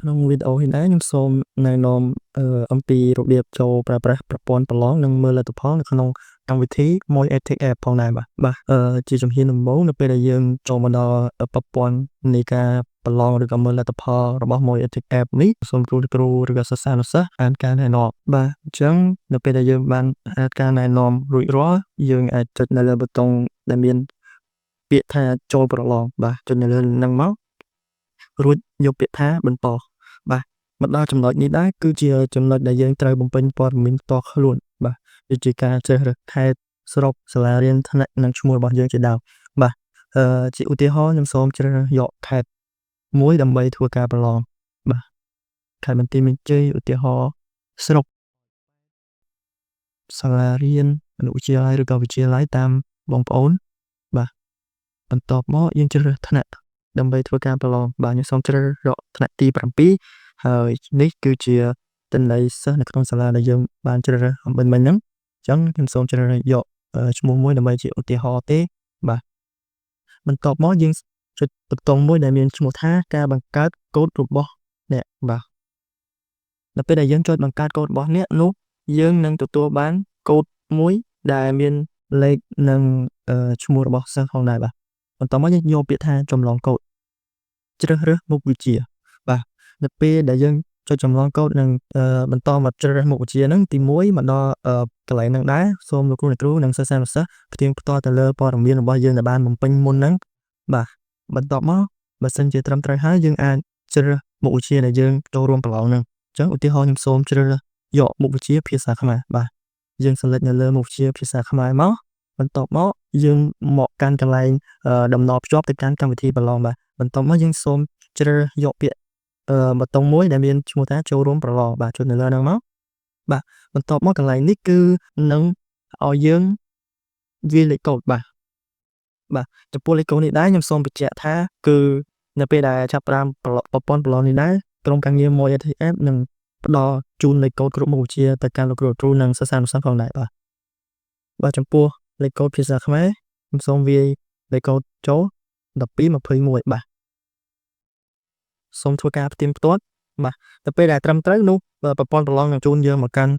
ក្នុងវីដេអូនេះដែរខ្ញុំសូមណែនាំអំពីរបៀបចូលប្រើប្រាស់ប្រព័ន្ធប្រឡងនិងមើលលទ្ធផលនៅក្នុងកម្មវិធីមួយ Ethics App ផងដែរបាទជាជំហានដំបូងនៅពេលដែលយើងចូលមកដល់ប្រព័ន្ធនៃការប្រឡងឬក៏មើលលទ្ធផលរបស់មួយ Ethics App នេះសូមគ្រូឬក៏សិស្សានុសិស្សអានការណែនាំបាទអញ្ចឹងនៅពេលដែលយើងបានអានការណែនាំរួចរាល់យើងអាចចុចនៅលើប៊ូតុងដែលមានពាក្យថាចូលប្រឡងបាទចុចនៅលើហ្នឹងមករួចយកពាក្យថាបន្តបាទមកដល់ចំណុចនេះដែរគឺជាចំណុចដែលយើងត្រូវបំពេញព័ត៌មានផ្ទាល់ខ្លួនបាទដូចជាការជ្រើសរើសខេត្តស្រុកសាលារៀនថ្នាក់និងឈ្មោះរបស់យើងជាដើមបាទជាឧទាហរណ៍ខ្ញុំសូមជ្រើសរើសយកខេត្តមួយដើម្បីធ្វើការប្រឡងបាទខេត្តបន្ទាយមានជ័យឧទាហរណ៍ស្រុកសាលារៀនអនុវិទ្យាល័យឬក៏វិទ្យាល័យតាមបងប្អូនបាទបន្ទាប់មកយើងជ្រើសរើសថ្នាក់ដើម្បីធ្វើការប្រឡងបាទខ្ញុំសូមជ្រើសរើសយកថ្នាក់ទី7ហើយនេះគឺជាទិន្នន័យសិស្សនៅក្នុងសាលាដែលយើងបានជ្រើសរើសអំបញ្ញមិញហ្នឹងអញ្ចឹងខ្ញុំសូមជ្រើសរើសយកឈ្មោះមួយដើម្បីជាឧទាហរណ៍ទេបាទបន្ទាប់មកយើងចុចប៊ូតុងមួយដែលមានឈ្មោះថាការបង្កើតកូដរបស់អ្នកបាទនៅពេលដែលយើងចុចបង្កើតកូដរបស់អ្នកនោះយើងនឹងទទួលបានកូដមួយដែលមានលេខនិងឈ្មោះរបស់សិស្សផងដែរបាទបន្តមកយើងយកពាក្យថាចម្លងកូដជ្រើសរើសមុខវិជ្ជាបាទនៅពេលដែលយើងចុចចម្លងកូដនិងបន្តមកជ្រើសរើសមុខវិជ្ជាហ្នឹងទី1មកដល់កន្លែងហ្នឹងដែរសូមលោកគ្រូអ្នកគ្រូនិងសិស្សានុសិស្សផ្ទៀងផ្ទាត់ទៅលើព័ត៌មានរបស់យើងដែលបានបំពេញមុនហ្នឹងបាទបន្ទាប់មកបើសិនជាត្រឹមត្រូវហើយយើងអាចជ្រើសរើសមុខវិជ្ជាដែលយើងចូលរួមប្រឡងហ្នឹងអញ្ចឹងឧទាហរណ៍ខ្ញុំសូមជ្រើសរើសយកមុខវិជ្ជាភាសាខ្មែរបាទយើងសិលេចនៅលើមុខវិជ្ជាភាសាខ្មែរមកបន្ទាប់មកយើងមកកាន់កន្លែងតំណភ្ជាប់ទៅកាន់កម្មវិធីប្រឡងបាទបន្ទាប់មកយើងសូមជ្រើសយកពាក្យប៊ូតុងមួយដែលមានឈ្មោះថាចូលរួមប្រឡងបាទចុចនៅលើហ្នឹងមកបាទបន្ទាប់មកកន្លែងនេះគឺនឹងឲ្យយើងវាយលេខកូដបាទចំពោះលេខកូដនេះដែរខ្ញុំសូមបញ្ជាក់ថាគឺនៅពេលដែលចាប់ផ្ដើមប្រព័ន្ធប្រឡងនេះដែរក្រុមការងារមួយ ATF នឹងផ្ដល់ជូនលេខកូដគ្រប់មុខវិជ្ជាទៅកាន់លោកគ្រូនិងសិស្សានុសិស្សផងដែរបាទចំពោះលេខកូដភាសាខ្មែរខ្ញុំសូមវាយលេខកូដចូល1221បាទសូមធ្វើការផ្ទៀងផ្ទាត់បាទទៅពេលដែលត្រឹមត្រូវនោះប្រព័ន្ធប្រឡងនឹងជូនយើងមកកាន់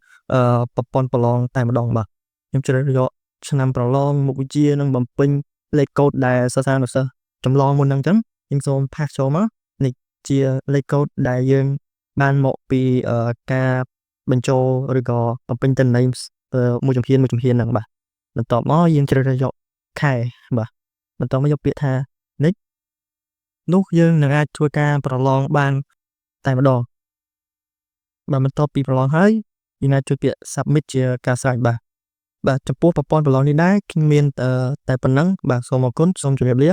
ប្រព័ន្ធប្រឡងតែម្ដងបាទខ្ញុំជ្រើសយកឆ្នាំប្រឡងមុខវិជ្ជានិងបំពេញលេខកូដដែលសិស្សានុសិស្សចម្លងមុនហ្នឹងអញ្ចឹងខ្ញុំសូមផាសចូលមកនេះជាលេខកូដដែលយើងបានមកពីការបញ្ចូលឬក៏បំពេញទិន្នន័យមួយជំហានហ្នឹងបាទបន្ទាប់មកយើងជ្រើសរើសយកខែបាទបន្ទាប់មកយកពាក្យថា next នោះយើងនឹងអាចធ្វើការប្រឡងបានតែម្ដងបាទបន្ទាប់ពីប្រឡងហើយយើងអាចចុចពាក្យ submit ជាការស្រេចបាទចំពោះប្រព័ន្ធប្រឡងនេះដែរគ្មានតែប៉ុណ្ណឹងបាទសូមអរគុណសូមជម្រាបលា